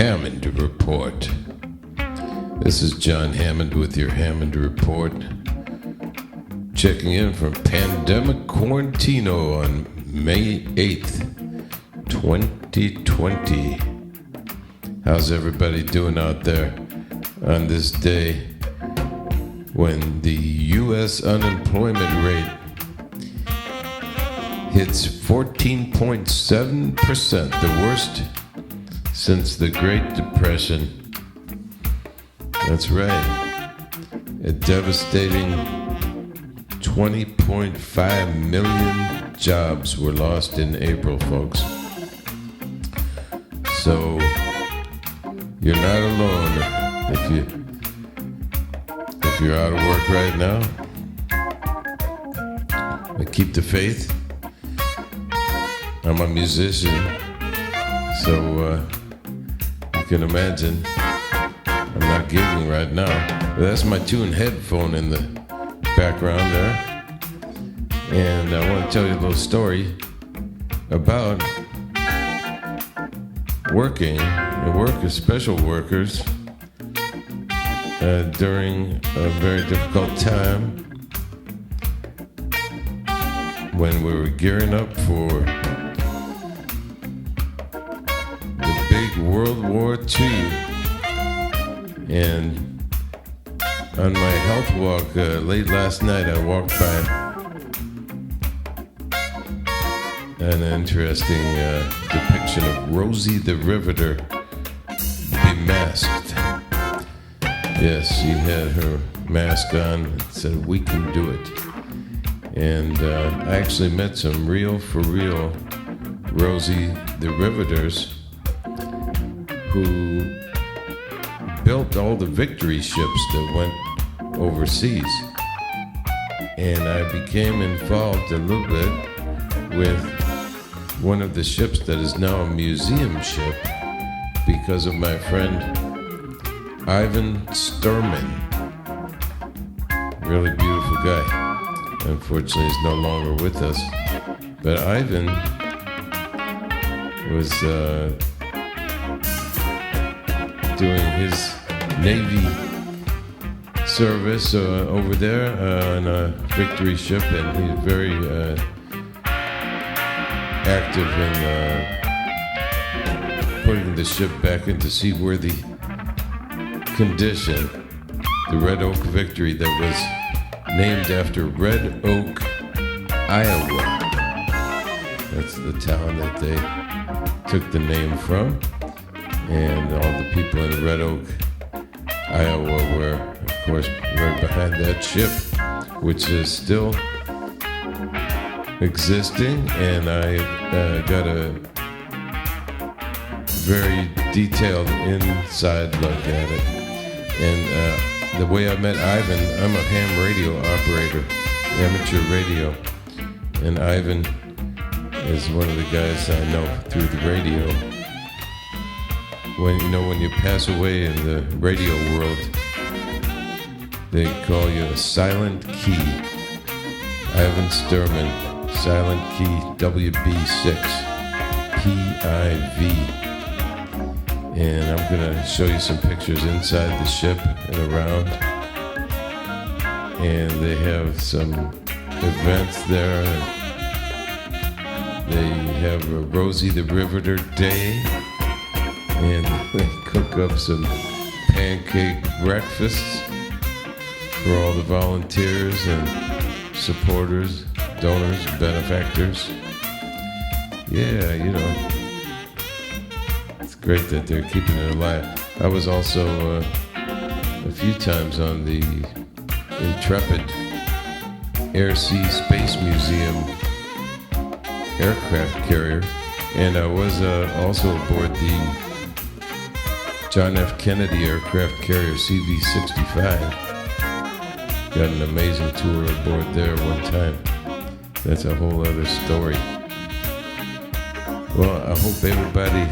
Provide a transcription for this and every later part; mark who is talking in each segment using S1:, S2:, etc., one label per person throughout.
S1: Hammond Report. This is Jon Hammond with your Hammond Report. Checking in from Pandemic Quarantino on May 8th, 2020. How's everybody doing out there on this day when the U.S. unemployment rate hits 14.7%, the worst since the Great Depression? That's right. A devastating 20.5 million jobs were lost in April, folks. So you're not alone if you're out of work right now. But keep the faith. I'm a musician, so you can imagine I'm not gigging right now. But that's my tuned headphone in the background there. And I want to tell you a little story about working and special workers during a very difficult time when we were gearing up for the big World War II. And on my health walk late last night, I walked by an interesting depiction of Rosie the Riveter bemasked. Yes, she had her mask on and said, "We can do it." And I actually met some for real Rosie the Riveters who built all the victory ships that went overseas. And I became involved a little bit with one of the ships that is now a museum ship because of my friend Ivan Sturman. Really beautiful guy. Unfortunately, he's no longer with us. But Ivan was doing his Navy service over there on a victory ship, and he's very active in putting the ship back into seaworthy condition. The Red Oak Victory that was named after Red Oak, Iowa. That's the town that they took the name from. And all the people in Red Oak, Iowa were, of course, right behind that ship, which is still existing. And I got a very detailed inside look at it. And the way I met Ivan, I'm a ham radio operator, amateur radio. And Ivan is one of the guys I know through the radio. When you pass away in the radio world, they call you a silent key. Ivan Sturman, silent key WB6 PIV. And I'm gonna show you some pictures inside the ship and around. And they have some events there. They have a Rosie the Riveter Day. And they cook up some pancake breakfasts for all the volunteers and supporters, donors, benefactors. Yeah, it's great that they're keeping it alive. I was also a few times on the Intrepid Air Sea Space Museum aircraft carrier, and I was also aboard the John F. Kennedy aircraft carrier CV-65. Got an amazing tour aboard there one time. That's a whole other story. Well, I hope everybody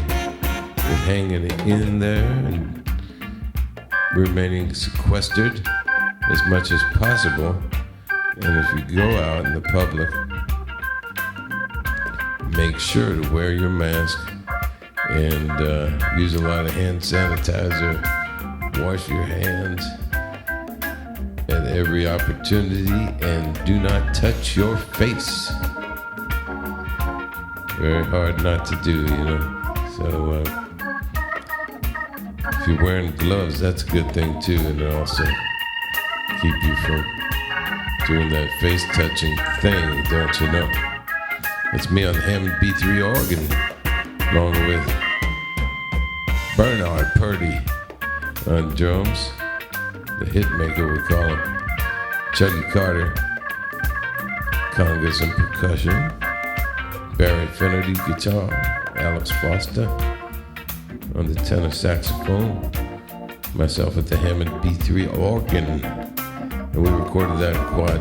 S1: is hanging in there and remaining sequestered as much as possible. And if you go out in the public, make sure to wear your mask and use a lot of hand sanitizer. Wash your hands at every opportunity and do not touch your face. Very hard not to do, you know. So if you're wearing gloves, that's a good thing too, and it'll also keep you from doing that face touching thing, don't you know? It's me on the Hammond B3 organ, along with Bernard Purdy on drums, the hit maker we call him, Chuggy Carter, congas and percussion, Barry Finnerty guitar, Alex Foster on the tenor saxophone, myself at the Hammond B3 organ, and we recorded that in Quad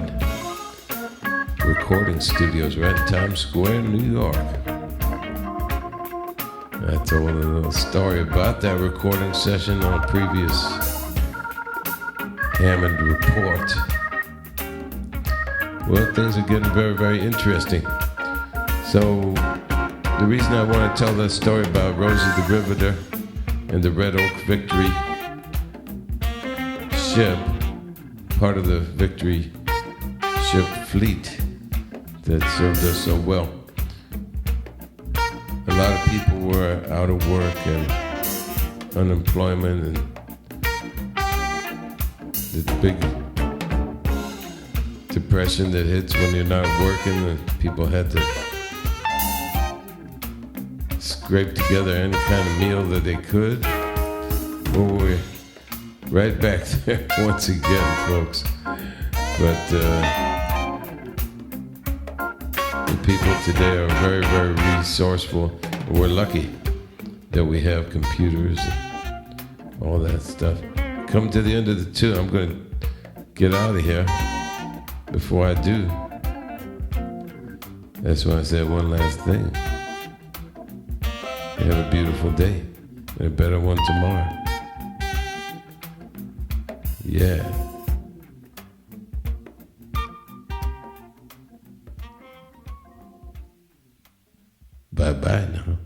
S1: Recording Studios right in Times Square, New York. I told a little story about that recording session on a previous Hammond report. Well, things are getting very, very interesting. So, the reason I want to tell that story about Rosie the Riveter and the Red Oak Victory ship, part of the Victory ship fleet that served us so well. A lot of people were out of work and unemployment, and the big depression that hits when you're not working, and people had to scrape together any kind of meal that they could. Well, we're right back there once again, folks. But the people today are very, very resourceful. We're lucky that we have computers and all that stuff. Come to the end of the tour. I'm going to get out of here. Before I do, that's why I said one last thing. You have a beautiful day and a better one tomorrow. Yeah. Bye-bye now.